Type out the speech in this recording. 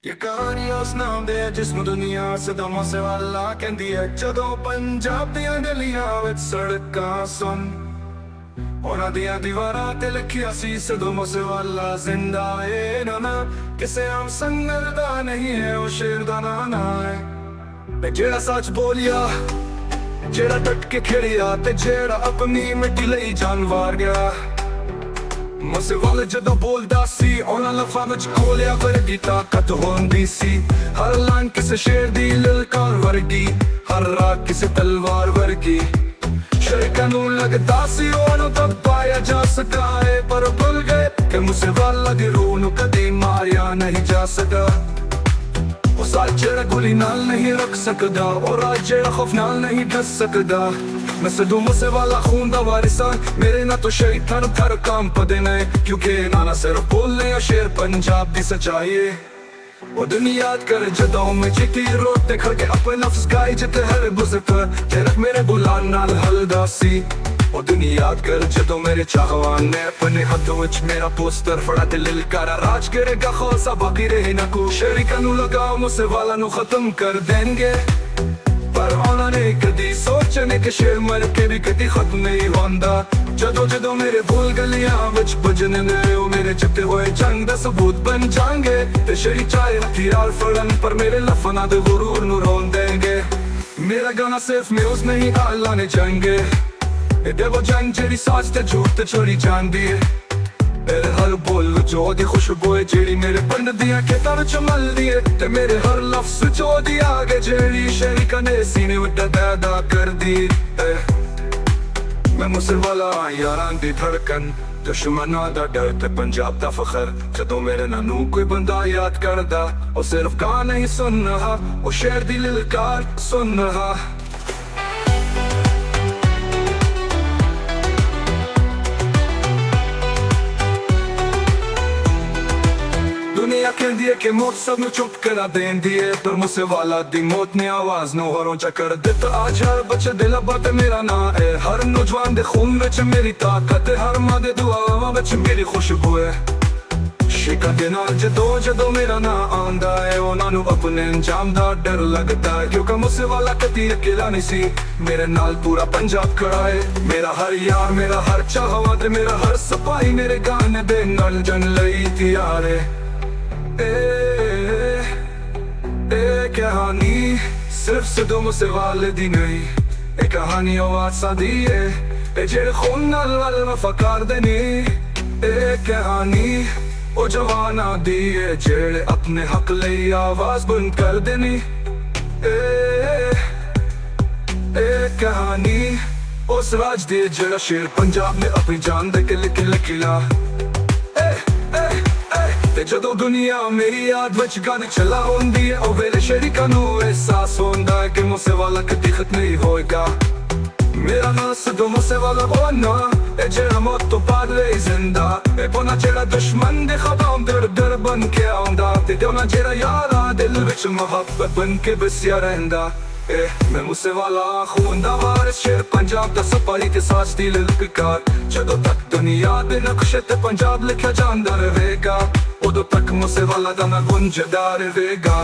ये कहानी उस नाम दे जिसनों दुनिया सदमों से वाला कहती है जदों पंजाब दियां गलियां विच सड़कां सुन उन्हां दियां दीवारां ते लिखिया सी सदमों से वाला जिंदा है ना किसे आम संगर दा नहीं है वो शेर दा नाना है ते जेड़ा सच बोलिया जेड़ा डट के खिड़िया ते जेड़ा अपनी मिट्टी लई जान वार गया मुझसे वाले जदों बोलदा सी उन्हां लफ्ज़ां विच खोलिया वर्गी ताकत होंदी सी हर लाइन किसे शेर दी ललकार वर्गी हर राग किसे तलवार वर्गी शेर कानून लगदा सी ओनू तब पाया जा सका है पर भुल गए कि मुझसे वाला दी रूह नू कदी मारिया नहीं जा सका वो साल जेड़ा गोली नाल नहीं रख सकदा और राज जेड़ा खौफ नाल नहीं डस सकदा मैं सदूमों से वाला खून दा वारिसान मेरे ना तो शैतान कर काम पदे नहीं क्योंकि नाना सिर्फ बोलने या शेर पंजाब दी सच्चाई है वो दुनिया याद कर जदों में चिट्टी रोड ते खड़ के अपने नफ्स गाई जिते हर गुज़र तेरक मेरे बुलान नाल हलदा सी वो दुनिया याद कर जदों मेरे चाहवान ने अपने हाथों विच मेरा पोस्टर फड़ा ते ललकारा राज करेगा खौसा बाकी रहे ना को शरीका नू लगाओ मुझसे वाला नू खत्म कर देंगे पर उन्होंने कदी सोचने के शेर मर के भी कदी खत्म नहीं होंदा जदों जदों मेरे बोल गलियां विच बजने ने वो मेरे जिते हुए जंग दा सबूत बन जाएंगे ते शरी चाहे हथियार फड़न पर मेरे लफना दे गुरूर नू रोन देंगे मेरा गाना सिर्फ म्यूज नहीं आला ने जाएंगे ये वो जंग जेरी साज ते झूठ ते चोरी जांदी है मेरे हर बोल जो दी खुशबू है जेड़ी मेरे पंड दियां खेतां विच मलदी है ते मेरे हर लफ्ज़ जो दी आगे जेड़ी शेरी कने सीने विच पैदा कर दी मैं मुझसे वाला यारां दी धड़कन दुश्मनां दा डर ते पंजाब दा फखर जदों मेरे नानू कोई बंदा याद करदा ओ सिर्फ गाना ही सुन रहा ओ शेर दी ललकार सुन रहा दुनिया कहती है कि मौत सब नू चुप करा देंदी है पर मुझसे वाला दी मौत ने आवाज नू होरों चा कर दिता आज हर बच्चे दिल बात मेरा ना है हर नौजवान दे खून विच मेरी ताकत है हर मां दे दुआवां विच मेरी खुशबू है शिका दे नाल जदों मेरा ना आंदा है उन्हां नू अपने अंजाम दा डर लगदा है क्योंकि मुझसे वाला कदी अकेला नहीं सी मेरे नाल पूरा पंजाब खड़ा है मेरा हर यार मेरा हर चाहवा ते मेरा हर सिपाही मेरे गाने दे नाल जन लई तैयार है कहानी सिर्फ सदों से वाले दी नहीं ए कहानी आवाज सा दी है जेड़े खून नाल वाल वफाकार दे नी ए कहानी ओ जवाना दी है जेड़े अपने हक लई आवाज बुलंद कर देनी ए कहानी उस राज दी जेड़ा शेर पंजाब ने अपनी जान दे के लिखिला ते जदों दुनिया मेरी याद विच गाने चला होंदी है ओ वेले शरीका नू एहसास होंदा है कि मुझसे वाला कदी खत्म नहीं होएगा मेरा नाम सदों मुझसे वाला होना ए जेड़ा मौत तो बाद रही जिंदा ए पोना जेड़ा दुश्मन दे खबां दर दर बन के आंदा ते दोना जेड़ा यारा दिल विच मोहब्बत बन के बसिया रहंदा मैं मुझसे वाला खून दा वारिस शेर पंजाब दा सिपाही ते साज दी ललकार जदों तक दुनिया दे नक्शे ते पंजाब लिखिया जांदा रहेगा उदों तक मुझसे वाला दा ना गुंजदा रहेगा।